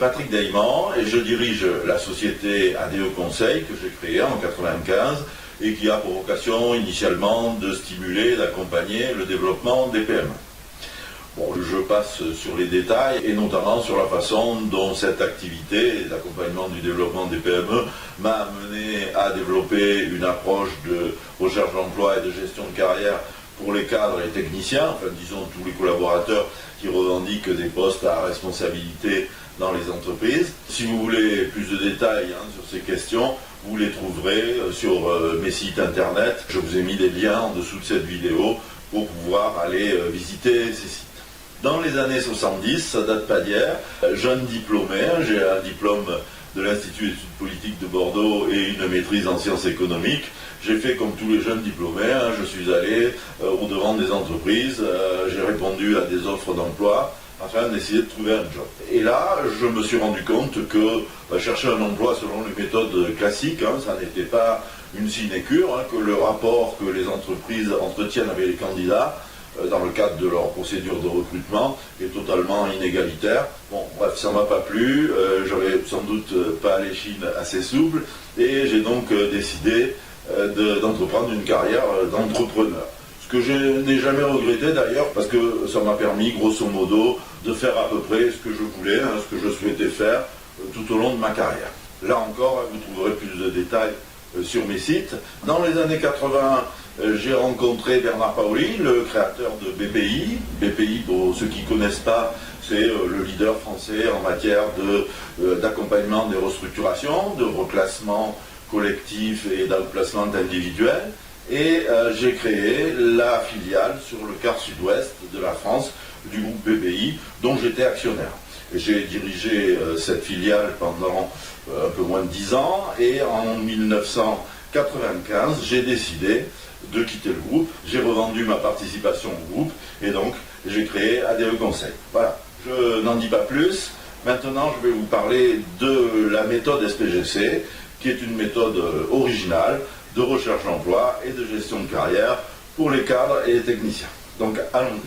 Patrick Daïman et je dirige la société ADE Conseil que j'ai créée en 1995 et qui a pour vocation initialement de stimuler et d'accompagner le développement des PME. Bon, je passe sur les détails et notamment sur la façon dont cette activité d'accompagnement du développement des PME m'a amené à développer une approche de recherche d'emploi et de gestion de carrière pour les cadres et les techniciens, enfin disons tous les collaborateurs qui revendiquent des postes à responsabilité dans les entreprises. Si vous voulez plus de détails sur ces questions, vous les trouverez sur mes sites internet. Je vous ai mis des liens en dessous de cette vidéo pour pouvoir aller visiter ces sites. Dans les années 70, ça date pas d'hier, jeune diplômé, j'ai un diplôme de l'Institut d'études politiques de Bordeaux et une maîtrise en sciences économiques. J'ai fait comme tous les jeunes diplômés, je suis allé au-devant des entreprises, j'ai répondu à des offres d'emploi afin d'essayer de trouver un job. Et là, je me suis rendu compte que chercher un emploi selon les méthodes classiques, ça n'était pas une sinécure, que le rapport que les entreprises entretiennent avec les candidats dans le cadre de leur procédure de recrutement est totalement inégalitaire. Bon, bref, ça m'a pas plu, j'avais sans doute pas l'échine assez souple et j'ai donc décidé d'entreprendre une carrière d'entrepreneur. Ce que je n'ai jamais regretté d'ailleurs, parce que ça m'a permis grosso modo de faire à peu près ce que je voulais, ce que je souhaitais faire tout au long de ma carrière. Là encore, vous trouverez plus de détails sur mes sites. Dans les années 80, j'ai rencontré Bernard Paoli, le créateur de BPI. BPI, pour ceux qui ne connaissent pas, c'est le leader français en matière d'accompagnement des restructurations, de reclassement collectif et d'emplacement individuel. Et j'ai créé la filiale sur le quart sud-ouest de la France du groupe BPI, dont j'étais actionnaire. J'ai dirigé cette filiale pendant un peu moins de 10 ans et en 1995, j'ai décidé de quitter le groupe. J'ai revendu ma participation au groupe et donc j'ai créé ADE Conseil. Voilà, je n'en dis pas plus. Maintenant, je vais vous parler de la méthode SPGC, qui est une méthode originale de recherche d'emploi et de gestion de carrière pour les cadres et les techniciens. Donc, allons-y.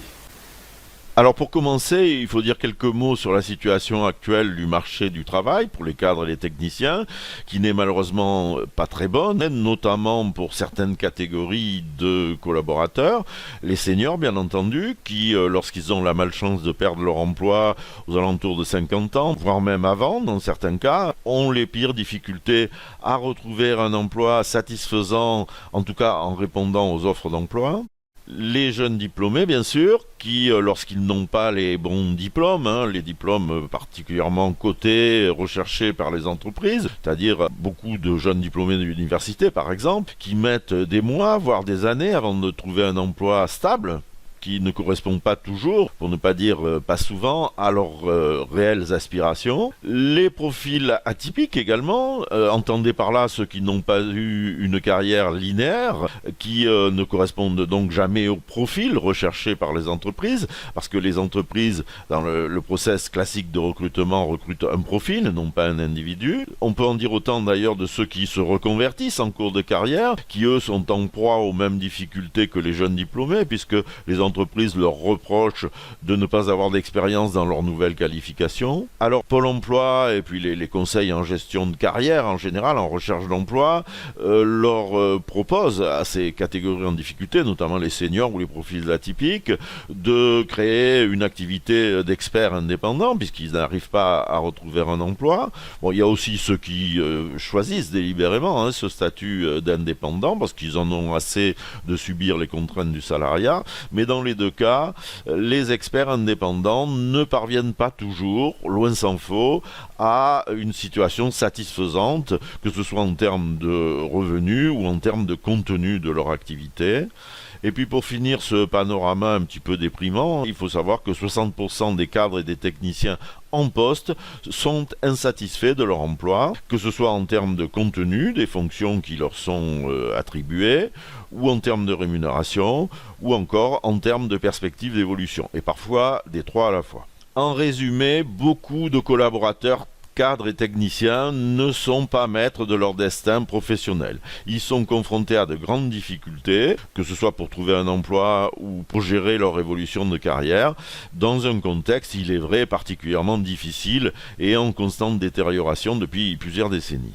Alors pour commencer, il faut dire quelques mots sur la situation actuelle du marché du travail pour les cadres et les techniciens, qui n'est malheureusement pas très bonne, notamment pour certaines catégories de collaborateurs, les seniors bien entendu, qui lorsqu'ils ont la malchance de perdre leur emploi aux alentours de 50 ans, voire même avant dans certains cas, ont les pires difficultés à retrouver un emploi satisfaisant, en tout cas en répondant aux offres d'emploi. Les jeunes diplômés, bien sûr, qui, lorsqu'ils n'ont pas les bons diplômes, les diplômes particulièrement cotés, recherchés par les entreprises, c'est-à-dire beaucoup de jeunes diplômés de l'université, par exemple, qui mettent des mois, voire des années avant de trouver un emploi stable, qui ne correspond pas toujours, pour ne pas dire pas souvent, à leurs réelles aspirations. Les profils atypiques également, entendez par là ceux qui n'ont pas eu une carrière linéaire, qui ne correspondent donc jamais au profil recherché par les entreprises, parce que les entreprises, dans le process classique de recrutement, recrutent un profil, non pas un individu. On peut en dire autant d'ailleurs de ceux qui se reconvertissent en cours de carrière, qui eux sont en proie aux mêmes difficultés que les jeunes diplômés, puisque les entreprises leur reprochent de ne pas avoir d'expérience dans leur nouvelle qualification. Alors Pôle emploi et puis les conseils en gestion de carrière en général, en recherche d'emploi, leur proposent à ces catégories en difficulté, notamment les seniors ou les profils atypiques, de créer une activité d'experts indépendants puisqu'ils n'arrivent pas à retrouver un emploi. Bon, il y a aussi ceux qui choisissent délibérément ce statut d'indépendant parce qu'ils en ont assez de subir les contraintes du salariat, mais dans les deux cas, les experts indépendants ne parviennent pas toujours, loin s'en faut, à une situation satisfaisante, que ce soit en termes de revenus ou en termes de contenu de leur activité. Et puis pour finir ce panorama un petit peu déprimant, il faut savoir que 60% des cadres et des techniciens en poste sont insatisfaits de leur emploi, que ce soit en termes de contenu des fonctions qui leur sont attribuées, ou en termes de rémunération, ou encore en termes de perspectives d'évolution, et parfois des trois à la fois. En résumé, beaucoup de collaborateurs cadres et techniciens ne sont pas maîtres de leur destin professionnel. Ils sont confrontés à de grandes difficultés, que ce soit pour trouver un emploi ou pour gérer leur évolution de carrière, dans un contexte, il est vrai, particulièrement difficile et en constante détérioration depuis plusieurs décennies.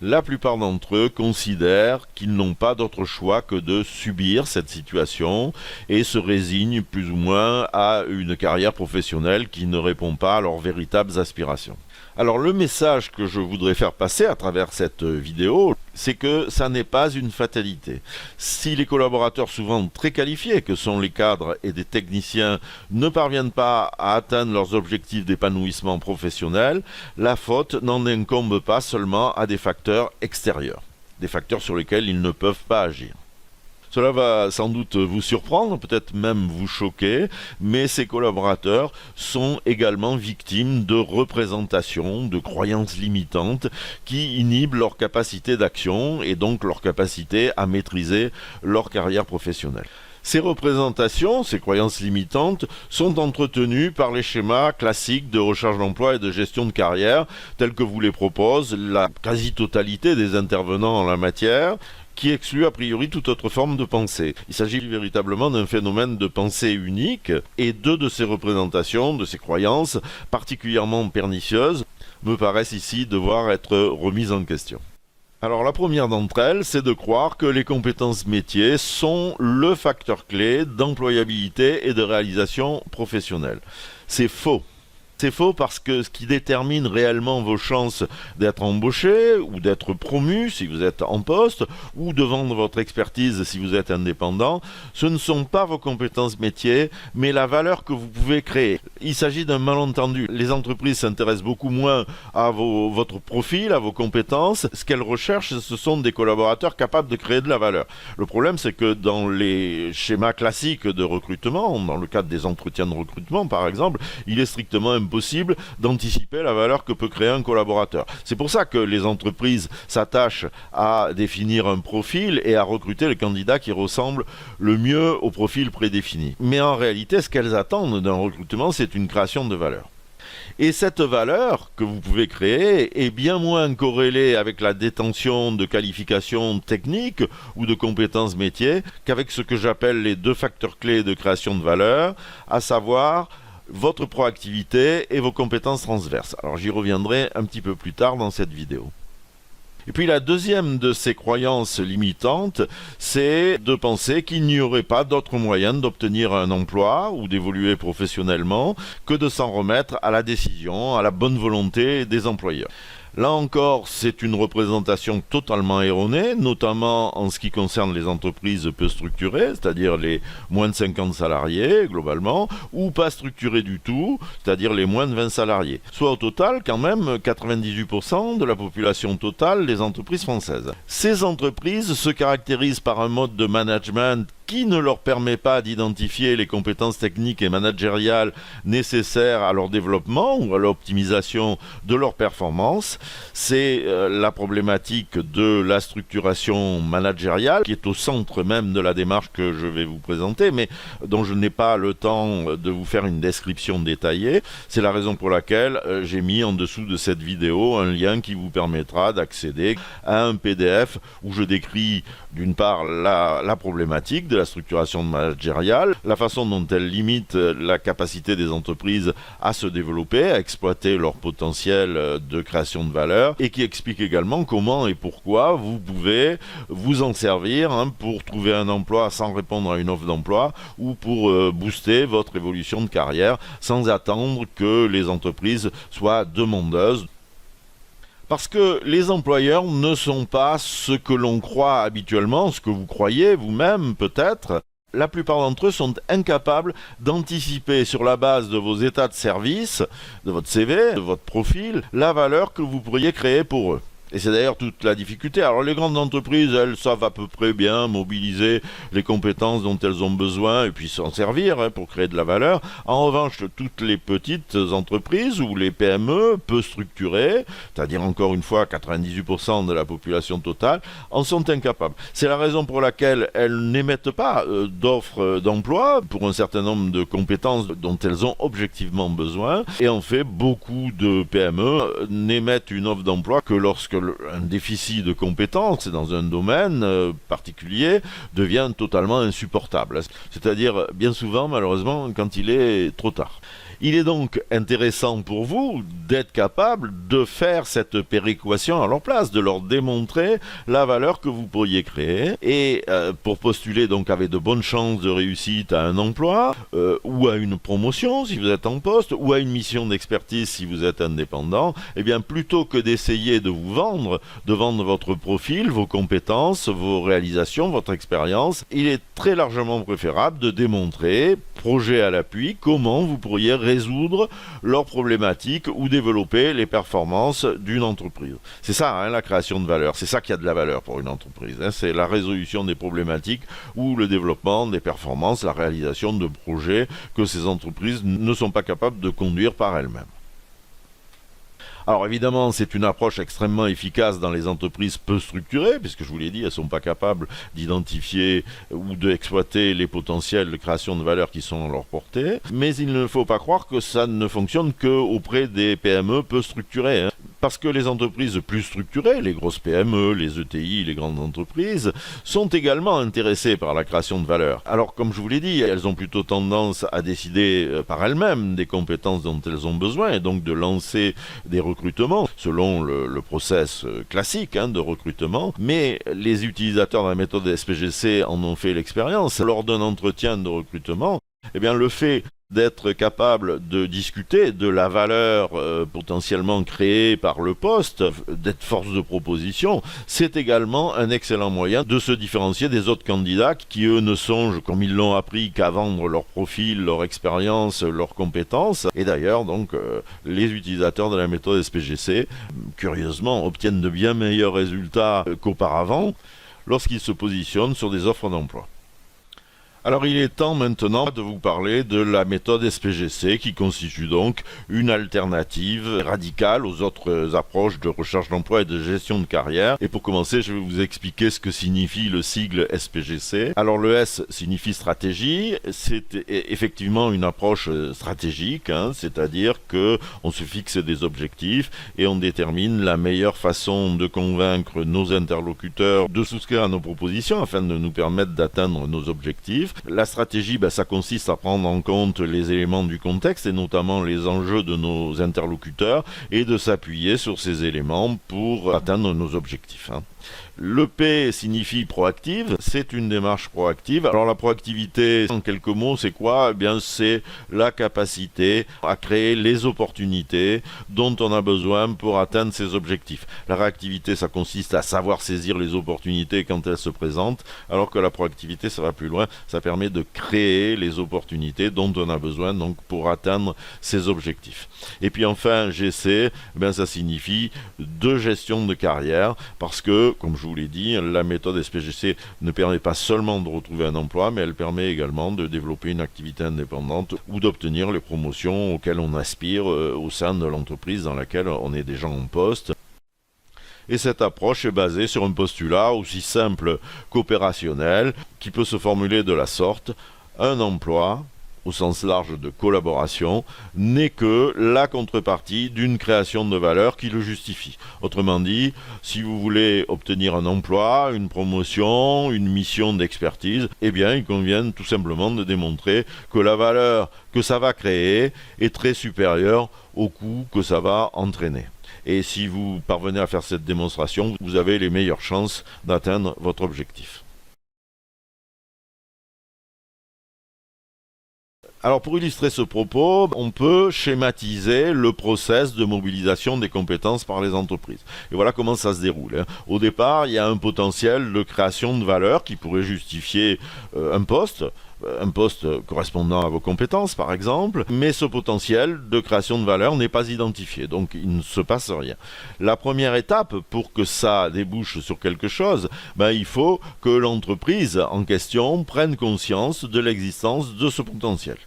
La plupart d'entre eux considèrent qu'ils n'ont pas d'autre choix que de subir cette situation et se résignent plus ou moins à une carrière professionnelle qui ne répond pas à leurs véritables aspirations. Alors le message que je voudrais faire passer à travers cette vidéo, c'est que ça n'est pas une fatalité. Si les collaborateurs souvent très qualifiés, que sont les cadres et des techniciens, ne parviennent pas à atteindre leurs objectifs d'épanouissement professionnel, la faute n'en incombe pas seulement à des facteurs extérieurs, des facteurs sur lesquels ils ne peuvent pas agir. Cela va sans doute vous surprendre, peut-être même vous choquer, mais ces collaborateurs sont également victimes de représentations, de croyances limitantes qui inhibent leur capacité d'action et donc leur capacité à maîtriser leur carrière professionnelle. Ces représentations, ces croyances limitantes, sont entretenues par les schémas classiques de recherche d'emploi et de gestion de carrière, tels que vous les propose la quasi-totalité des intervenants en la matière, qui exclut a priori toute autre forme de pensée. Il s'agit véritablement d'un phénomène de pensée unique, et deux de ces représentations, de ces croyances particulièrement pernicieuses, me paraissent ici devoir être remises en question. Alors la première d'entre elles, c'est de croire que les compétences métiers sont le facteur clé d'employabilité et de réalisation professionnelle. C'est faux. C'est faux parce que ce qui détermine réellement vos chances d'être embauché ou d'être promu si vous êtes en poste ou de vendre votre expertise si vous êtes indépendant, ce ne sont pas vos compétences métiers, mais la valeur que vous pouvez créer. Il s'agit d'un malentendu. Les entreprises s'intéressent beaucoup moins à votre profil, à vos compétences. Ce qu'elles recherchent, ce sont des collaborateurs capables de créer de la valeur. Le problème, c'est que dans les schémas classiques de recrutement, dans le cadre des entretiens de recrutement par exemple, il est strictement impossible d'anticiper la valeur que peut créer un collaborateur. C'est pour ça que les entreprises s'attachent à définir un profil et à recruter le candidat qui ressemble le mieux au profil prédéfini. Mais en réalité, ce qu'elles attendent d'un recrutement, c'est une création de valeur. Et cette valeur que vous pouvez créer est bien moins corrélée avec la détention de qualifications techniques ou de compétences métiers qu'avec ce que j'appelle les deux facteurs clés de création de valeur, à savoir votre proactivité et vos compétences transverses. Alors j'y reviendrai un petit peu plus tard dans cette vidéo. Et puis la deuxième de ces croyances limitantes, c'est de penser qu'il n'y aurait pas d'autre moyen d'obtenir un emploi ou d'évoluer professionnellement que de s'en remettre à la décision, à la bonne volonté des employeurs. Là encore, c'est une représentation totalement erronée, notamment en ce qui concerne les entreprises peu structurées, c'est-à-dire les moins de 50 salariés globalement, ou pas structurées du tout, c'est-à-dire les moins de 20 salariés. Soit au total, quand même, 98% de la population totale des entreprises françaises. Ces entreprises se caractérisent par un mode de management qui ne leur permet pas d'identifier les compétences techniques et managériales nécessaires à leur développement ou à l'optimisation de leur performance. C'est la problématique de la structuration managériale qui est au centre même de la démarche que je vais vous présenter, mais dont je n'ai pas le temps de vous faire une description détaillée. C'est la raison pour laquelle j'ai mis en dessous de cette vidéo un lien qui vous permettra d'accéder à un PDF où je décris d'une part la problématique de la structuration managériale, la façon dont elle limite la capacité des entreprises à se développer, à exploiter leur potentiel de création de valeur, et qui explique également comment et pourquoi vous pouvez vous en servir pour trouver un emploi sans répondre à une offre d'emploi ou pour booster votre évolution de carrière sans attendre que les entreprises soient demandeuses. Parce que les employeurs ne sont pas ce que l'on croit habituellement, ce que vous croyez vous-même peut-être. La plupart d'entre eux sont incapables d'anticiper sur la base de vos états de service, de votre CV, de votre profil, la valeur que vous pourriez créer pour eux. Et c'est d'ailleurs toute la difficulté. Alors les grandes entreprises, elles savent à peu près bien mobiliser les compétences dont elles ont besoin et puis s'en servir pour créer de la valeur. En revanche, toutes les petites entreprises ou les PME peu structurées, c'est-à-dire encore une fois 98% de la population totale, en sont incapables. C'est la raison pour laquelle elles n'émettent pas d'offres d'emploi pour un certain nombre de compétences dont elles ont objectivement besoin. Et en fait, beaucoup de PME n'émettent une offre d'emploi que lorsque un déficit de compétences dans un domaine particulier devient totalement insupportable. C'est-à-dire, bien souvent, malheureusement, quand il est trop tard. Il est donc intéressant pour vous d'être capable de faire cette péréquation à leur place, de leur démontrer la valeur que vous pourriez créer et pour postuler donc avec de bonnes chances de réussite à un emploi ou à une promotion si vous êtes en poste ou à une mission d'expertise si vous êtes indépendant, eh bien plutôt que d'essayer de vous vendre, de vendre votre profil, vos compétences, vos réalisations, votre expérience, il est très largement préférable de démontrer, projet à l'appui, comment vous pourriez résoudre leurs problématiques ou développer les performances d'une entreprise. C'est ça, la création de valeur. C'est ça qui a de la valeur pour une entreprise. C'est la résolution des problématiques ou le développement des performances, la réalisation de projets que ces entreprises ne sont pas capables de conduire par elles-mêmes. Alors évidemment, c'est une approche extrêmement efficace dans les entreprises peu structurées, puisque je vous l'ai dit, elles ne sont pas capables d'identifier ou d'exploiter les potentiels de création de valeur qui sont à leur portée. Mais il ne faut pas croire que ça ne fonctionne qu'auprès des PME peu structurées. Parce que les entreprises plus structurées, les grosses PME, les ETI, les grandes entreprises, sont également intéressées par la création de valeur. Alors comme je vous l'ai dit, elles ont plutôt tendance à décider par elles-mêmes des compétences dont elles ont besoin et donc de lancer des recrutements selon le process classique de recrutement. Mais les utilisateurs de la méthode SPGC en ont fait l'expérience. Lors d'un entretien de recrutement, eh bien le fait d'être capable de discuter de la valeur potentiellement créée par le poste, d'être force de proposition, c'est également un excellent moyen de se différencier des autres candidats qui, eux, ne songent, comme ils l'ont appris, qu'à vendre leur profil, leur expérience, leurs compétences. Et d'ailleurs, donc, les utilisateurs de la méthode SPGC, curieusement, obtiennent de bien meilleurs résultats qu'auparavant lorsqu'ils se positionnent sur des offres d'emploi. Alors il est temps maintenant de vous parler de la méthode SPGC qui constitue donc une alternative radicale aux autres approches de recherche d'emploi et de gestion de carrière. Et pour commencer, je vais vous expliquer ce que signifie le sigle SPGC. Alors le S signifie stratégie, c'est effectivement une approche stratégique, c'est-à-dire que on se fixe des objectifs et on détermine la meilleure façon de convaincre nos interlocuteurs de souscrire à nos propositions afin de nous permettre d'atteindre nos objectifs. La stratégie, ça consiste à prendre en compte les éléments du contexte et notamment les enjeux de nos interlocuteurs et de s'appuyer sur ces éléments pour atteindre nos objectifs. Le P signifie proactive, c'est une démarche proactive. Alors la proactivité, en quelques mots, c'est quoi ? Eh bien, c'est la capacité à créer les opportunités dont on a besoin pour atteindre ses objectifs. La réactivité, ça consiste à savoir saisir les opportunités quand elles se présentent, alors que la proactivité, ça va plus loin, ça permet de créer les opportunités dont on a besoin donc pour atteindre ses objectifs. Et puis enfin, GC, ça signifie de gestion de carrière, parce que, comme je vous l'ai dit, la méthode SPGC ne permet pas seulement de retrouver un emploi, mais elle permet également de développer une activité indépendante ou d'obtenir les promotions auxquelles on aspire au sein de l'entreprise dans laquelle on est déjà en poste. Et cette approche est basée sur un postulat aussi simple qu'opérationnel, qui peut se formuler de la sorte: un emploi, au sens large de collaboration, n'est que la contrepartie d'une création de valeur qui le justifie. Autrement dit, si vous voulez obtenir un emploi, une promotion, une mission d'expertise, il convient tout simplement de démontrer que la valeur que ça va créer est très supérieure au coût que ça va entraîner. Et si vous parvenez à faire cette démonstration, vous avez les meilleures chances d'atteindre votre objectif. Alors pour illustrer ce propos, on peut schématiser le process de mobilisation des compétences par les entreprises. Et voilà comment ça se déroule. Au départ, il y a un potentiel de création de valeur qui pourrait justifier un poste, un poste correspondant à vos compétences par exemple, mais ce potentiel de création de valeur n'est pas identifié, donc il ne se passe rien. La première étape pour que ça débouche sur quelque chose, il faut que l'entreprise en question prenne conscience de l'existence de ce potentiel.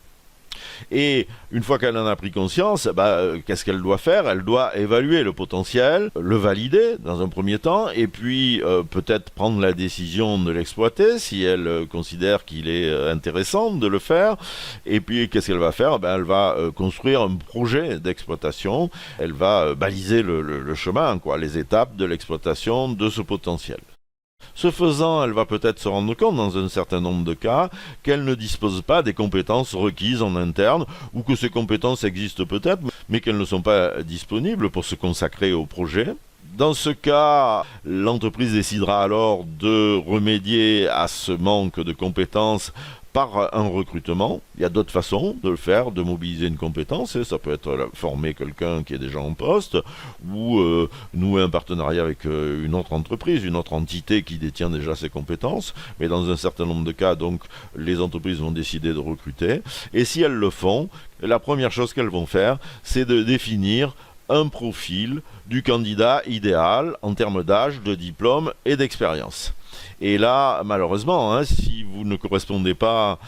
Et une fois qu'elle en a pris conscience, qu'est-ce qu'elle doit faire? Elle doit évaluer le potentiel, le valider dans un premier temps, et puis peut-être prendre la décision de l'exploiter si elle considère qu'il est intéressant de le faire. Et puis qu'est-ce qu'elle va faire? Elle va construire un projet d'exploitation, elle va baliser le chemin, les étapes de l'exploitation de ce potentiel. Ce faisant, elle va peut-être se rendre compte dans un certain nombre de cas qu'elle ne dispose pas des compétences requises en interne ou que ces compétences existent peut-être mais qu'elles ne sont pas disponibles pour se consacrer au projet. Dans ce cas, l'entreprise décidera alors de remédier à ce manque de compétences par un recrutement. Il y a d'autres façons de le faire, de mobiliser une compétence, et ça peut être former quelqu'un qui est déjà en poste, ou nouer un partenariat avec une autre entreprise, une autre entité qui détient déjà ces compétences. Mais dans un certain nombre de cas, donc, les entreprises vont décider de recruter. Et si elles le font, la première chose qu'elles vont faire, c'est de définir un profil du candidat idéal en termes d'âge, de diplôme et d'expérience. Et là, malheureusement, si vous ne correspondez pas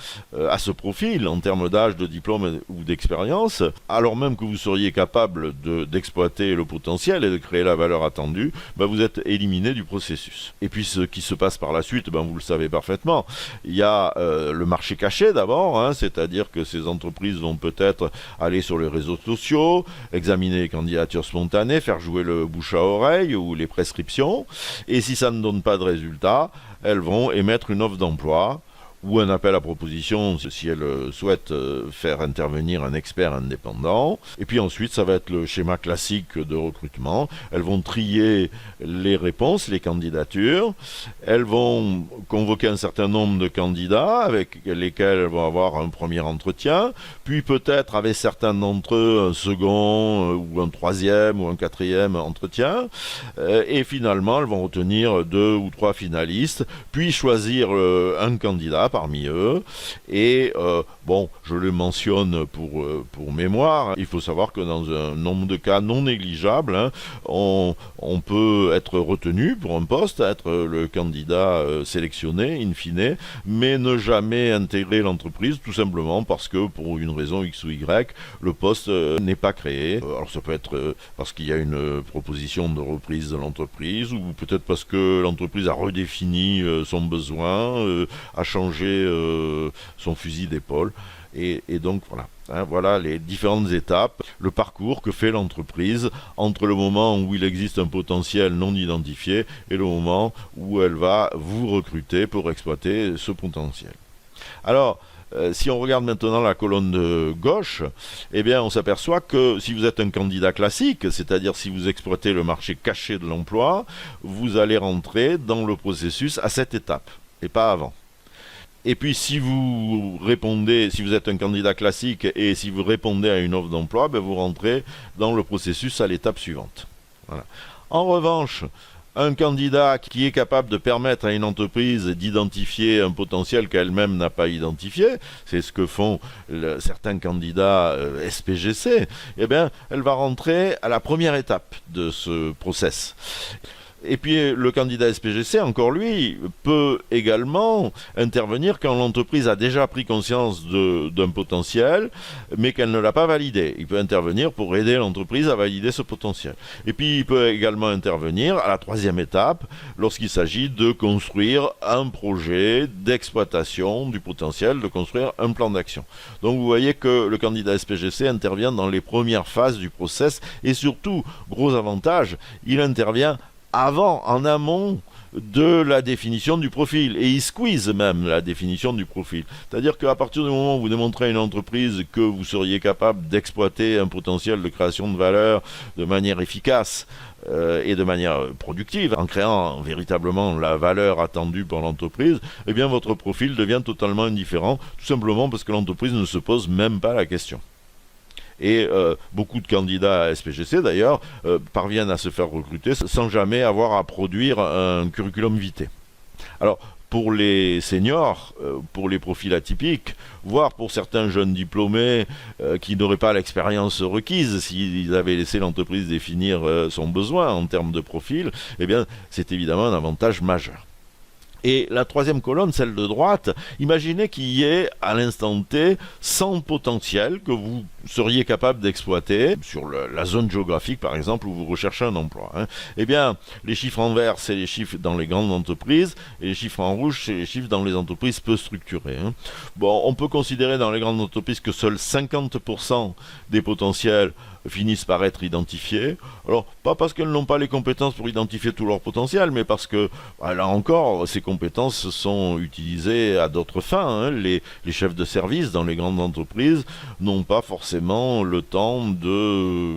à ce profil en termes d'âge, de diplôme ou d'expérience, alors même que vous seriez capable d'exploiter le potentiel et de créer la valeur attendue, vous êtes éliminé du processus. Et puis ce qui se passe par la suite, vous le savez parfaitement, il y a le marché caché d'abord, c'est-à-dire que ces entreprises vont peut-être aller sur les réseaux sociaux, examiner les candidatures spontanées, faire jouer le bouche à oreille ou les prescriptions, et si ça ne donne pas de résultat, elles vont émettre une offre d'emploi ou un appel à proposition si elles souhaitent faire intervenir un expert indépendant. Et puis ensuite, ça va être le schéma classique de recrutement. Elles vont trier les réponses, les candidatures. Elles vont convoquer un certain nombre de candidats avec lesquels elles vont avoir un premier entretien, puis peut-être avec certains d'entre eux un second ou un troisième ou un quatrième entretien. Et finalement, elles vont retenir 2 ou 3 finalistes, puis choisir un candidat parmi eux. Et je le mentionne pour mémoire, il faut savoir que dans un nombre de cas non négligeable, on peut être retenu pour un poste, être le candidat sélectionné in fine, mais ne jamais intégrer l'entreprise tout simplement parce que pour une raison X ou Y, le poste n'est pas créé. Alors ça peut être parce qu'il y a une proposition de reprise de l'entreprise, ou peut-être parce que l'entreprise a redéfini son besoin, a changé son fusil d'épaule. Et donc voilà les différentes étapes, le parcours que fait l'entreprise entre le moment où il existe un potentiel non identifié et le moment où elle va vous recruter pour exploiter ce potentiel. Alors, si on regarde maintenant la colonne de gauche, on s'aperçoit que si vous êtes un candidat classique, c'est-à-dire si vous exploitez le marché caché de l'emploi, vous allez rentrer dans le processus à cette étape et pas avant. Et puis si vous êtes un candidat classique et si vous répondez à une offre d'emploi, vous rentrez dans le processus à l'étape suivante. Voilà. En revanche, un candidat qui est capable de permettre à une entreprise d'identifier un potentiel qu'elle-même n'a pas identifié, c'est ce que font certains candidats SPGC, elle va rentrer à la première étape de ce process. Et puis le candidat SPGC, encore lui, peut également intervenir quand l'entreprise a déjà pris conscience d'un potentiel, mais qu'elle ne l'a pas validé. Il peut intervenir pour aider l'entreprise à valider ce potentiel. Et puis il peut également intervenir à la 3e étape, lorsqu'il s'agit de construire un projet d'exploitation du potentiel, de construire un plan d'action. Donc vous voyez que le candidat SPGC intervient dans les premières phases du process, et surtout, gros avantage, il intervient en amont de la définition du profil, et il squeeze même la définition du profil. C'est-à-dire qu'à partir du moment où vous démontrez à une entreprise que vous seriez capable d'exploiter un potentiel de création de valeur de manière efficace et de manière productive, en créant véritablement la valeur attendue par l'entreprise, votre profil devient totalement indifférent, tout simplement parce que l'entreprise ne se pose même pas la question. Et beaucoup de candidats à SPGC, d'ailleurs, parviennent à se faire recruter sans jamais avoir à produire un curriculum vitae. Alors, pour les seniors, pour les profils atypiques, voire pour certains jeunes diplômés qui n'auraient pas l'expérience requise s'ils avaient laissé l'entreprise définir son besoin en termes de profil, eh bien, c'est évidemment un avantage majeur. Et la troisième colonne, celle de droite, imaginez qu'il y ait à l'instant T 100 potentiels que vous seriez capable d'exploiter sur la zone géographique par exemple où vous recherchez un emploi. Eh bien, les chiffres en vert, c'est les chiffres dans les grandes entreprises et les chiffres en rouge, c'est les chiffres dans les entreprises peu structurées. Bon, on peut considérer dans les grandes entreprises que seuls 50% des potentiels finissent par être identifiés. Alors, pas parce qu'elles n'ont pas les compétences pour identifier tout leur potentiel, mais parce que, là encore, ces compétences sont utilisées à d'autres fins. Les chefs de service dans les grandes entreprises n'ont pas forcément le temps de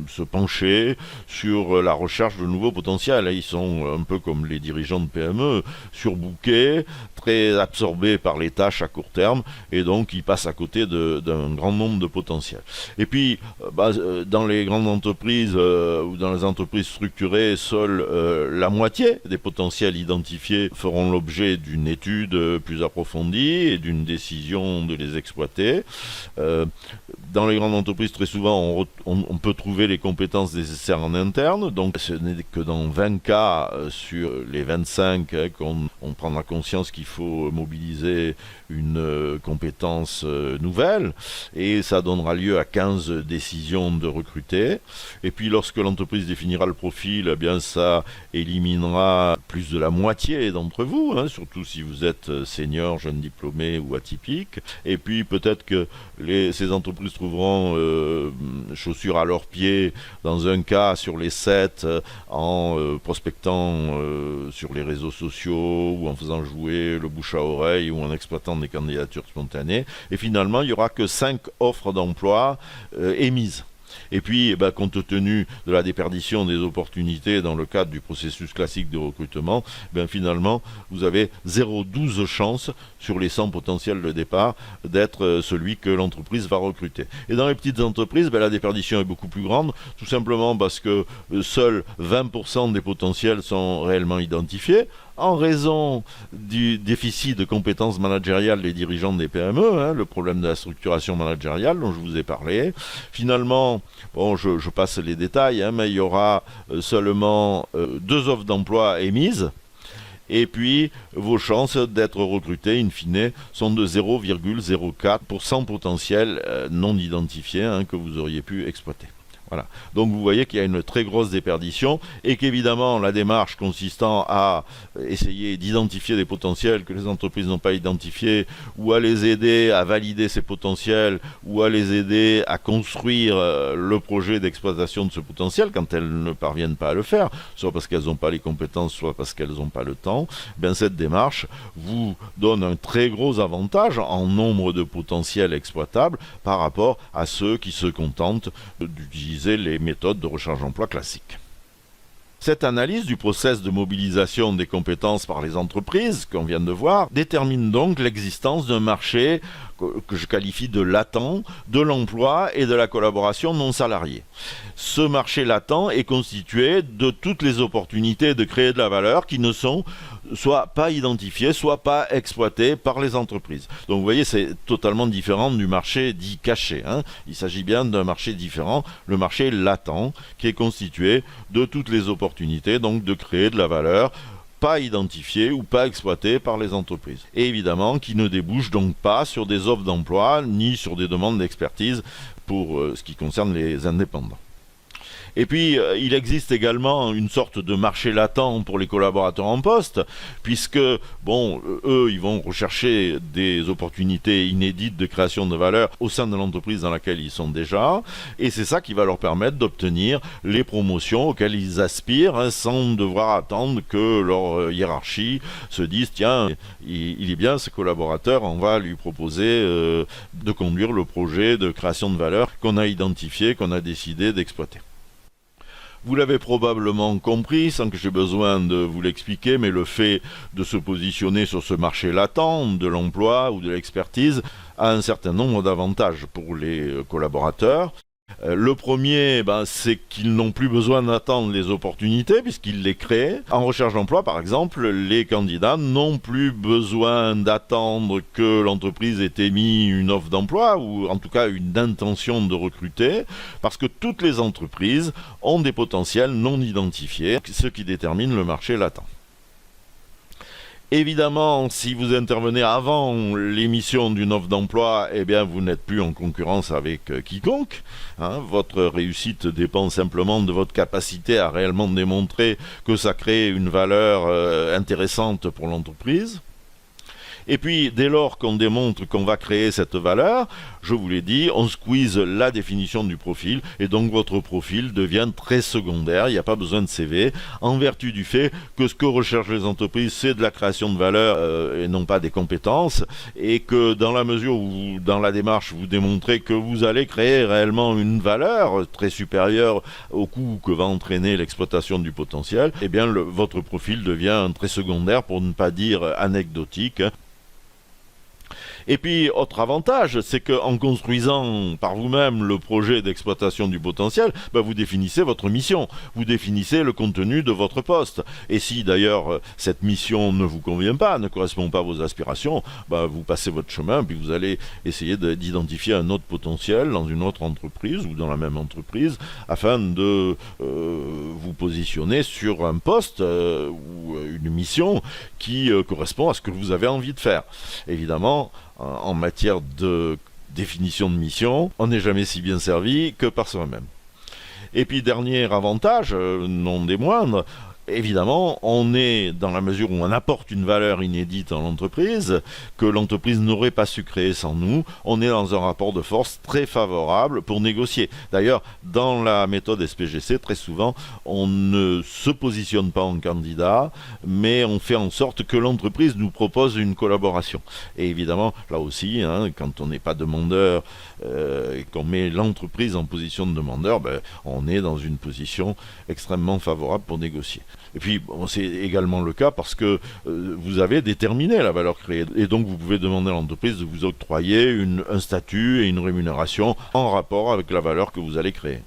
se pencher sur la recherche de nouveaux potentiels. Ils sont un peu comme les dirigeants de PME, surbookés, très absorbés par les tâches à court terme, et donc ils passent à côté d'un grand nombre de potentiels. Et puis, dans les grandes entreprises ou dans les entreprises structurées, seule la moitié des potentiels identifiés feront l'objet d'une étude plus approfondie et d'une décision de les exploiter. Dans les grandes entreprises, très souvent, on peut trouver les compétences nécessaires en interne, donc ce n'est que dans 20 cas sur les 25 qu'on prendra conscience qu'il faut mobiliser une compétence nouvelle, et ça donnera lieu à 15 décisions de recruter. Et puis lorsque l'entreprise définira le profil, eh bien ça éliminera plus de la moitié d'entre vous, surtout si vous êtes senior, jeune diplômé ou atypique. Et puis peut-être que ces entreprises trouveront chaussures à leurs pieds dans un cas sur les 7 en prospectant sur les réseaux sociaux ou en faisant jouer le bouche à oreille ou en exploitant des candidatures spontanées. Et finalement, il n'y aura que 5 offres d'emploi émises. Et puis, compte tenu de la déperdition des opportunités dans le cadre du processus classique de recrutement, finalement, vous avez 0,12 chances sur les 100 potentiels de départ d'être celui que l'entreprise va recruter. Et dans les petites entreprises, la déperdition est beaucoup plus grande, tout simplement parce que seuls 20% des potentiels sont réellement identifiés, en raison du déficit de compétences managériales des dirigeants des PME, le problème de la structuration managériale dont je vous ai parlé. Finalement, je passe les détails, mais il y aura seulement 2 offres d'emploi émises, et puis vos chances d'être recruté, in fine, sont de 0,04% potentiel non identifiés que vous auriez pu exploiter. Voilà. Donc vous voyez qu'il y a une très grosse déperdition et qu'évidemment la démarche consistant à essayer d'identifier des potentiels que les entreprises n'ont pas identifiés ou à les aider à valider ces potentiels ou à les aider à construire le projet d'exploitation de ce potentiel quand elles ne parviennent pas à le faire, soit parce qu'elles n'ont pas les compétences, soit parce qu'elles n'ont pas le temps, cette démarche vous donne un très gros avantage en nombre de potentiels exploitables par rapport à ceux qui se contentent d'utiliser les méthodes de recherche d'emploi classiques. Cette analyse du process de mobilisation des compétences par les entreprises, qu'on vient de voir, détermine donc l'existence d'un marché que je qualifie de latent, de l'emploi et de la collaboration non salariée. Ce marché latent est constitué de toutes les opportunités de créer de la valeur qui ne sont soit pas identifiées, soit pas exploitées par les entreprises. Donc vous voyez, c'est totalement différent du marché dit caché. Il s'agit bien d'un marché différent, le marché latent, qui est constitué de toutes les opportunités, donc de créer de la valeur, pas identifiés ou pas exploités par les entreprises. Et évidemment, qui ne débouchent donc pas sur des offres d'emploi ni sur des demandes d'expertise pour ce qui concerne les indépendants. Et puis, il existe également une sorte de marché latent pour les collaborateurs en poste, puisque, eux, ils vont rechercher des opportunités inédites de création de valeur au sein de l'entreprise dans laquelle ils sont déjà, et c'est ça qui va leur permettre d'obtenir les promotions auxquelles ils aspirent, sans devoir attendre que leur hiérarchie se dise, tiens, il est bien ce collaborateur, on va lui proposer de conduire le projet de création de valeur qu'on a identifié, qu'on a décidé d'exploiter. Vous l'avez probablement compris, sans que j'ai besoin de vous l'expliquer, mais le fait de se positionner sur ce marché latent de l'emploi ou de l'expertise a un certain nombre d'avantages pour les collaborateurs. Le premier, c'est qu'ils n'ont plus besoin d'attendre les opportunités puisqu'ils les créent. En recherche d'emploi, par exemple, les candidats n'ont plus besoin d'attendre que l'entreprise ait émis une offre d'emploi ou en tout cas une intention de recruter, parce que toutes les entreprises ont des potentiels non identifiés, ce qui détermine le marché latent. Évidemment, si vous intervenez avant l'émission d'une offre d'emploi, eh bien, vous n'êtes plus en concurrence avec quiconque. Votre réussite dépend simplement de votre capacité à réellement démontrer que ça crée une valeur intéressante pour l'entreprise. Et puis, dès lors qu'on démontre qu'on va créer cette valeur, je vous l'ai dit, on squeeze la définition du profil, et donc votre profil devient très secondaire, il n'y a pas besoin de CV, en vertu du fait que ce que recherchent les entreprises, c'est de la création de valeur et non pas des compétences, et que dans la mesure où, dans la démarche, vous démontrez que vous allez créer réellement une valeur très supérieure au coût que va entraîner l'exploitation du potentiel, eh bien, votre profil devient très secondaire, pour ne pas dire anecdotique. Et puis, autre avantage, c'est qu'en construisant par vous-même le projet d'exploitation du potentiel, vous définissez votre mission, vous définissez le contenu de votre poste. Et si d'ailleurs cette mission ne vous convient pas, ne correspond pas à vos aspirations, vous passez votre chemin, puis vous allez essayer d'identifier un autre potentiel dans une autre entreprise ou dans la même entreprise, afin de vous positionner sur un poste ou une mission qui correspond à ce que vous avez envie de faire. Évidemment, en matière de définition de mission, on n'est jamais si bien servi que par soi-même. Et puis, dernier avantage, non des moindres, évidemment, on est dans la mesure où on apporte une valeur inédite à l'entreprise, que l'entreprise n'aurait pas su créer sans nous, on est dans un rapport de force très favorable pour négocier. D'ailleurs, dans la méthode SPGC, très souvent, on ne se positionne pas en candidat, mais on fait en sorte que l'entreprise nous propose une collaboration. Et évidemment, là aussi, quand on n'est pas demandeur et qu'on met l'entreprise en position de demandeur, on est dans une position extrêmement favorable pour négocier. Et puis, c'est également le cas parce que vous avez déterminé la valeur créée. Et donc, vous pouvez demander à l'entreprise de vous octroyer un statut et une rémunération en rapport avec la valeur que vous allez créer.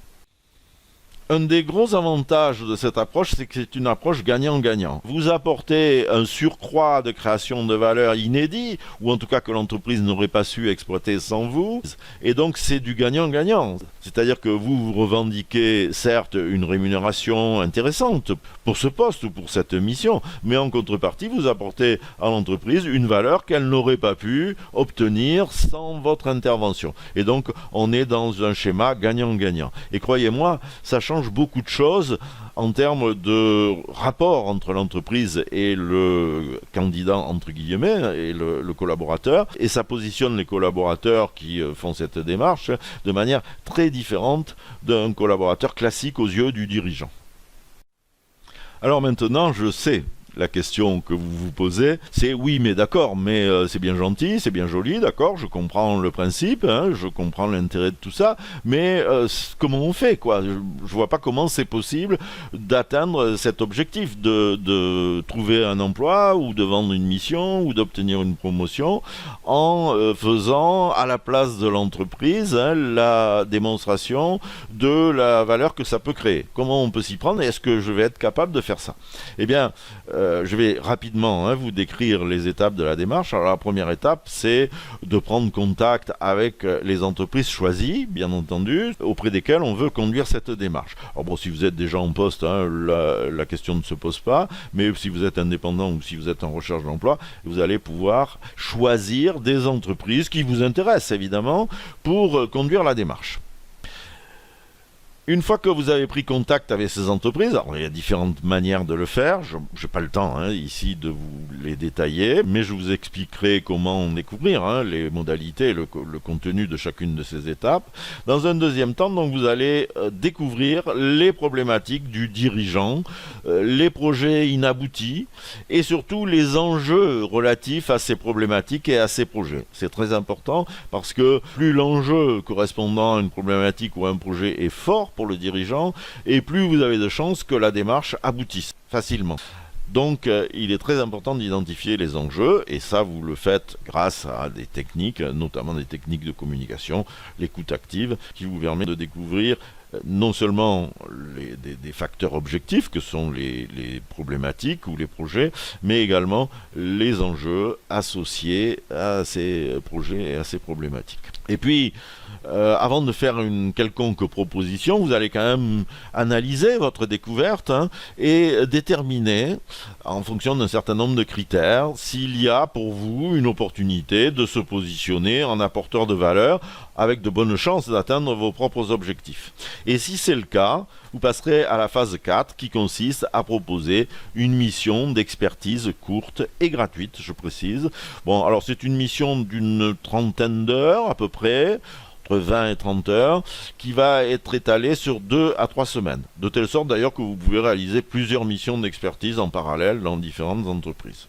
Un des gros avantages de cette approche, c'est que c'est une approche gagnant-gagnant. Vous apportez un surcroît de création de valeur inédit, ou en tout cas que l'entreprise n'aurait pas su exploiter sans vous, et donc c'est du gagnant-gagnant. C'est-à-dire que vous revendiquez certes une rémunération intéressante pour ce poste ou pour cette mission, mais en contrepartie, vous apportez à l'entreprise une valeur qu'elle n'aurait pas pu obtenir sans votre intervention. Et donc, on est dans un schéma gagnant-gagnant. Et croyez-moi, ça change beaucoup de choses en termes de rapport entre l'entreprise et le candidat, entre guillemets, et le collaborateur, et ça positionne les collaborateurs qui font cette démarche de manière très différente d'un collaborateur classique aux yeux du dirigeant. Alors maintenant, je sais, la question que vous vous posez, c'est oui, mais d'accord, mais c'est bien gentil, c'est bien joli, d'accord, je comprends le principe, je comprends l'intérêt de tout ça, mais comment on fait, quoi ? Je vois pas comment c'est possible d'atteindre cet objectif de trouver un emploi ou de vendre une mission ou d'obtenir une promotion en faisant à la place de l'entreprise la démonstration de la valeur que ça peut créer. Comment on peut s'y prendre et est-ce que je vais être capable de faire ça ? Eh bien, je vais rapidement vous décrire les étapes de la démarche. Alors la première étape, c'est de prendre contact avec les entreprises choisies, bien entendu, auprès desquelles on veut conduire cette démarche. Alors bon, si vous êtes déjà en poste, la question ne se pose pas, mais si vous êtes indépendant ou si vous êtes en recherche d'emploi, vous allez pouvoir choisir des entreprises qui vous intéressent, évidemment, pour conduire la démarche. Une fois que vous avez pris contact avec ces entreprises, alors il y a différentes manières de le faire, je n'ai pas le temps ici de vous les détailler, mais je vous expliquerai comment découvrir les modalités et le contenu de chacune de ces étapes. Dans un deuxième temps, donc, vous allez découvrir les problématiques du dirigeant, les projets inaboutis et surtout les enjeux relatifs à ces problématiques et à ces projets. C'est très important parce que plus l'enjeu correspondant à une problématique ou à un projet est fort pour le dirigeant, et plus vous avez de chances que la démarche aboutisse facilement. Donc, il est très important d'identifier les enjeux, et ça, vous le faites grâce à des techniques, notamment des techniques de communication, l'écoute active, qui vous permet de découvrir non seulement des facteurs objectifs que sont les problématiques ou les projets, mais également les enjeux associés à ces projets et à ces problématiques. Et puis, avant de faire une quelconque proposition, vous allez quand même analyser votre découverte et déterminer, en fonction d'un certain nombre de critères, s'il y a pour vous une opportunité de se positionner en apporteur de valeur avec de bonnes chances d'atteindre vos propres objectifs. Et si c'est le cas, vous passerez à la phase 4 qui consiste à proposer une mission d'expertise courte et gratuite, je précise. Bon, alors c'est une mission d'une trentaine d'heures à peu près, entre 20 et 30 heures, qui va être étalée sur 2 à 3 semaines. De telle sorte d'ailleurs que vous pouvez réaliser plusieurs missions d'expertise en parallèle dans différentes entreprises.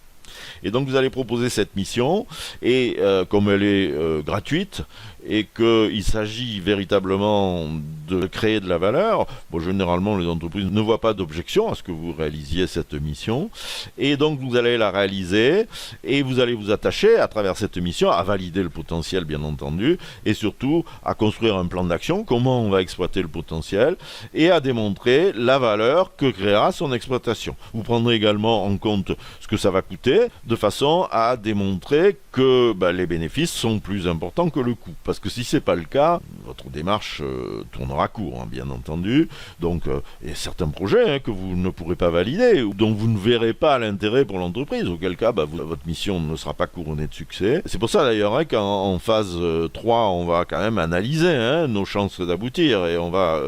Et donc vous allez proposer cette mission, et comme elle est gratuite, et qu'il s'agit véritablement de créer de la valeur, bon, généralement les entreprises ne voient pas d'objection à ce que vous réalisiez cette mission, et donc vous allez la réaliser, et vous allez vous attacher à travers cette mission à valider le potentiel bien entendu, et surtout à construire un plan d'action, comment on va exploiter le potentiel, et à démontrer la valeur que créera son exploitation. Vous prendrez également en compte ce que ça va coûter, de façon à démontrer que les bénéfices sont plus importants que le coût. Parce que si ce n'est pas le cas, votre démarche tournera court, bien entendu. Donc, il y a certains projets que vous ne pourrez pas valider, ou dont vous ne verrez pas l'intérêt pour l'entreprise, auquel cas votre mission ne sera pas couronnée de succès. C'est pour ça d'ailleurs qu'en phase 3, on va quand même analyser nos chances d'aboutir, et on va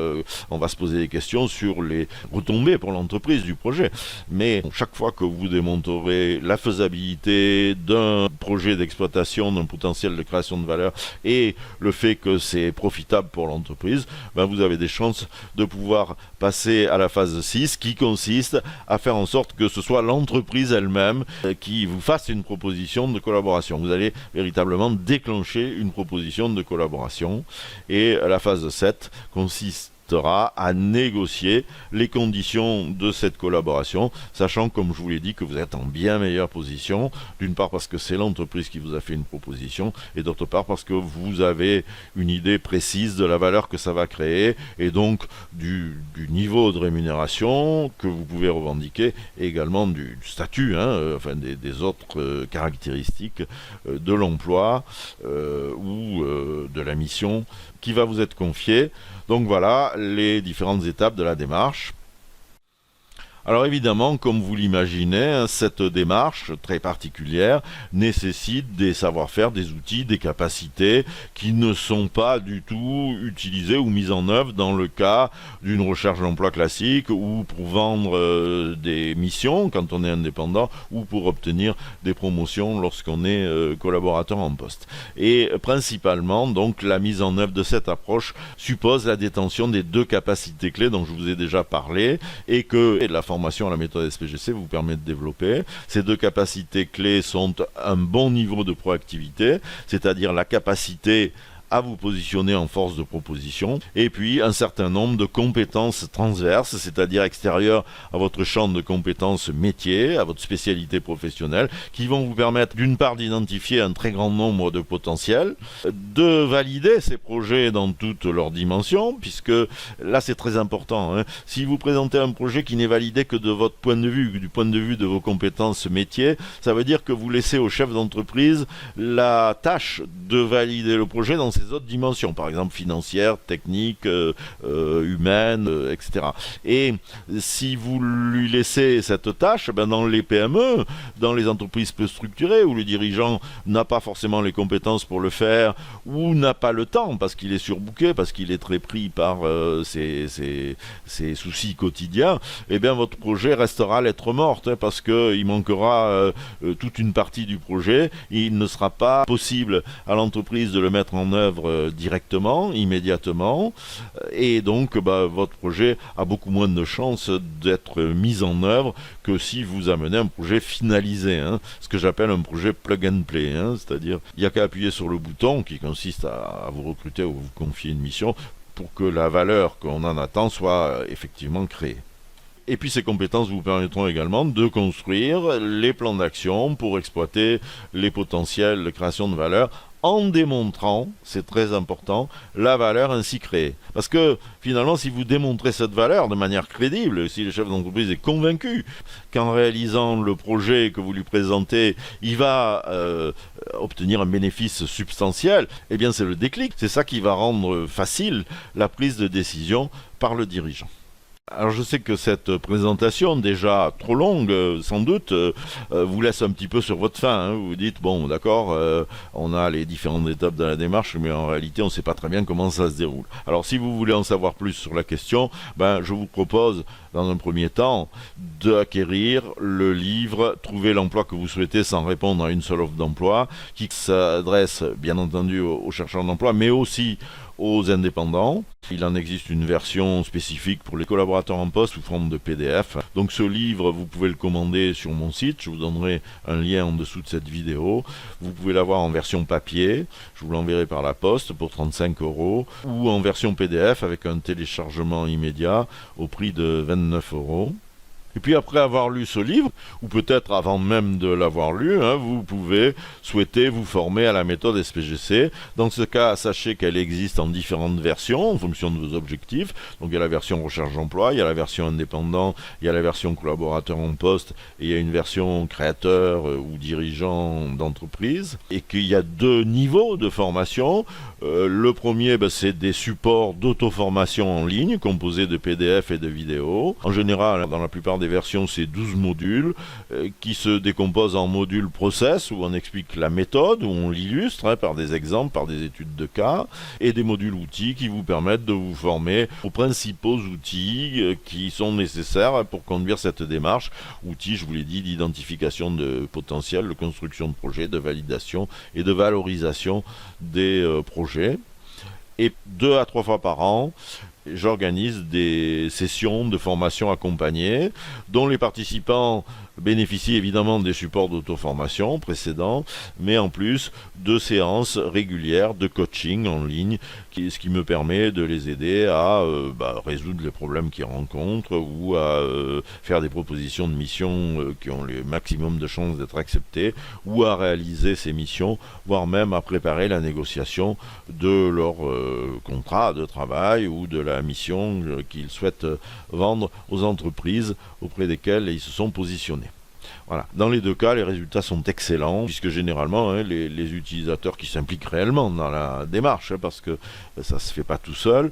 se poser des questions sur les retombées pour l'entreprise du projet. Mais chaque fois que vous démontrerez la faisabilité d'un projet d'exploitation, d'un potentiel de création de valeur, et le fait que c'est profitable pour l'entreprise, vous avez des chances de pouvoir passer à la phase 6 qui consiste à faire en sorte que ce soit l'entreprise elle-même qui vous fasse une proposition de collaboration. Vous allez véritablement déclencher une proposition de collaboration, et la phase 7 consiste à négocier les conditions de cette collaboration, sachant, comme je vous l'ai dit, que vous êtes en bien meilleure position, d'une part parce que c'est l'entreprise qui vous a fait une proposition, et d'autre part parce que vous avez une idée précise de la valeur que ça va créer, et donc du niveau de rémunération que vous pouvez revendiquer, et également du statut, des autres caractéristiques de l'emploi ou de la mission qui va vous être confiée. Donc voilà les différentes étapes de la démarche. Alors évidemment, comme vous l'imaginez, cette démarche très particulière nécessite des savoir-faire, des outils, des capacités qui ne sont pas du tout utilisés ou mis en œuvre dans le cas d'une recherche d'emploi classique, ou pour vendre des missions quand on est indépendant, ou pour obtenir des promotions lorsqu'on est collaborateur en poste. Et principalement, donc, la mise en œuvre de cette approche suppose la détention des 2 capacités clés dont je vous ai déjà parlé, et que la formation à la méthode SPGC vous permet de développer. Ces 2 capacités clés sont un bon niveau de proactivité, c'est-à-dire la capacité à vous positionner en force de proposition, et puis un certain nombre de compétences transverses, c'est-à-dire extérieures à votre champ de compétences métier, à votre spécialité professionnelle, qui vont vous permettre d'une part d'identifier un très grand nombre de potentiels, de valider ces projets dans toutes leurs dimensions, puisque là c'est très important. Si vous présentez un projet qui n'est validé que de votre point de vue, du point de vue de vos compétences métiers, ça veut dire que vous laissez au chef d'entreprise la tâche de valider le projet dans ses autres dimensions, par exemple financière, technique, humaine, etc. Et si vous lui laissez cette tâche, dans les PME, dans les entreprises peu structurées, où le dirigeant n'a pas forcément les compétences pour le faire, ou n'a pas le temps, parce qu'il est surbooké, parce qu'il est très pris par ses soucis quotidiens, votre projet restera lettre morte, parce qu'il manquera toute une partie du projet. Il ne sera pas possible à l'entreprise de le mettre en œuvre directement, immédiatement, et donc votre projet a beaucoup moins de chances d'être mis en œuvre que si vous amenez un projet finalisé, ce que j'appelle un projet plug and play, c'est-à-dire il n'y a qu'à appuyer sur le bouton qui consiste à vous recruter ou vous confier une mission pour que la valeur qu'on en attend soit effectivement créée. Et puis ces compétences vous permettront également de construire les plans d'action pour exploiter les potentiels de création de valeur en démontrant, c'est très important, la valeur ainsi créée. Parce que finalement, si vous démontrez cette valeur de manière crédible, si le chef d'entreprise est convaincu qu'en réalisant le projet que vous lui présentez, il va obtenir un bénéfice substantiel, eh bien c'est le déclic. C'est ça qui va rendre facile la prise de décision par le dirigeant. Alors je sais que cette présentation, déjà trop longue, sans doute, vous laisse un petit peu sur votre faim. Vous vous dites, bon d'accord, on a les différentes étapes de la démarche, mais en réalité on ne sait pas très bien comment ça se déroule. Alors si vous voulez en savoir plus sur la question, je vous propose dans un premier temps d'acquérir le livre « Trouver l'emploi que vous souhaitez sans répondre à une seule offre d'emploi » qui s'adresse bien entendu aux chercheurs d'emploi, mais aussi aux indépendants. Il en existe une version spécifique pour les collaborateurs en poste sous forme de PDF. Donc ce livre, vous pouvez le commander sur mon site. Je vous donnerai un lien en dessous de cette vidéo. Vous pouvez l'avoir en version papier. Je vous l'enverrai par la poste pour 35 € ou en version PDF avec un téléchargement immédiat au prix de 29 €. Et puis après avoir lu ce livre, ou peut-être avant même de l'avoir lu, vous pouvez souhaiter vous former à la méthode SPGC. Dans ce cas, sachez qu'elle existe en différentes versions en fonction de vos objectifs. Donc il y a la version recherche d'emploi, il y a la version indépendant, il y a la version collaborateur en poste, et il y a une version créateur ou dirigeant d'entreprise. Et qu'il y a 2 niveaux de formation. Le premier, c'est des supports d'auto-formation en ligne, composés de PDF et de vidéos. En général, dans la plupart des versions, c'est 12 modules qui se décomposent en modules process, où on explique la méthode, où on l'illustre par des exemples, par des études de cas, et des modules outils qui vous permettent de vous former aux principaux outils qui sont nécessaires pour conduire cette démarche. Outils, je vous l'ai dit, d'identification de potentiel, de construction de projet, de validation et de valorisation des projets. Et 2 à 3 fois par an, j'organise des sessions de formation accompagnées dont les participants bénéficient évidemment des supports d'auto-formation précédents, mais en plus de séances régulières de coaching en ligne, ce qui me permet de les aider à résoudre les problèmes qu'ils rencontrent ou à faire des propositions de missions qui ont le maximum de chances d'être acceptées, ou à réaliser ces missions, voire même à préparer la négociation de leur contrat de travail ou de la mission qu'ils souhaitent vendre aux entreprises auprès desquelles ils se sont positionnés. Voilà. Dans les 2 cas, les résultats sont excellents, puisque généralement, les utilisateurs qui s'impliquent réellement dans la démarche, parce que ça ne se fait pas tout seul,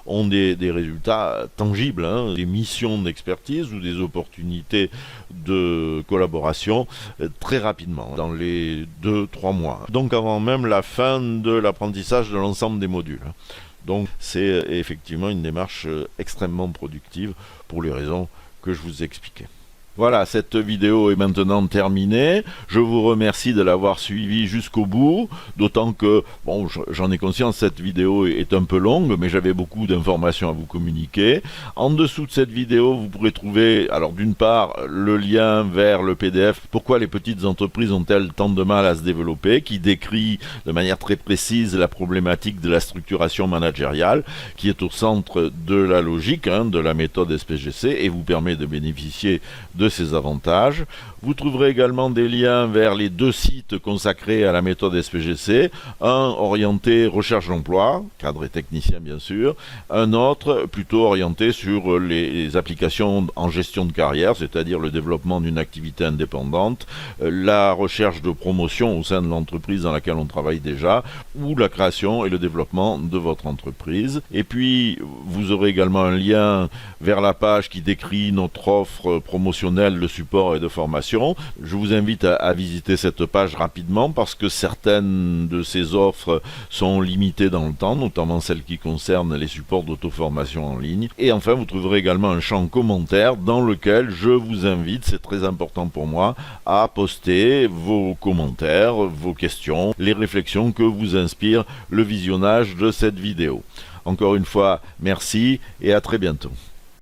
ont des résultats tangibles, des missions d'expertise ou des opportunités de collaboration très rapidement, dans les 2-3 mois. Donc avant même la fin de l'apprentissage de l'ensemble des modules. Donc c'est effectivement une démarche extrêmement productive pour les raisons que je vous ai expliquées. Voilà, cette vidéo est maintenant terminée. Je vous remercie de l'avoir suivi jusqu'au bout, d'autant que, j'en ai conscience, cette vidéo est un peu longue, mais j'avais beaucoup d'informations à vous communiquer. En dessous de cette vidéo, vous pourrez trouver, alors d'une part, le lien vers le PDF « Pourquoi les petites entreprises ont-elles tant de mal à se développer ?», qui décrit de manière très précise la problématique de la structuration managériale, qui est au centre de la logique, de la méthode SPGC, et vous permet de bénéficier de ses avantages. Vous trouverez également des liens vers les 2 sites consacrés à la méthode SPGC, un orienté recherche d'emploi, cadre et technicien bien sûr, un autre plutôt orienté sur les applications en gestion de carrière, c'est-à-dire le développement d'une activité indépendante, la recherche de promotion au sein de l'entreprise dans laquelle on travaille déjà, ou la création et le développement de votre entreprise. Et puis, vous aurez également un lien vers la page qui décrit notre offre promotionnelle de support et de formation. Je vous invite à visiter cette page rapidement parce que certaines de ces offres sont limitées dans le temps, notamment celles qui concernent les supports d'auto-formation en ligne. Et enfin, vous trouverez également un champ commentaire dans lequel je vous invite, c'est très important pour moi, à poster vos commentaires, vos questions, les réflexions que vous inspire le visionnage de cette vidéo. Encore une fois, merci et à très bientôt.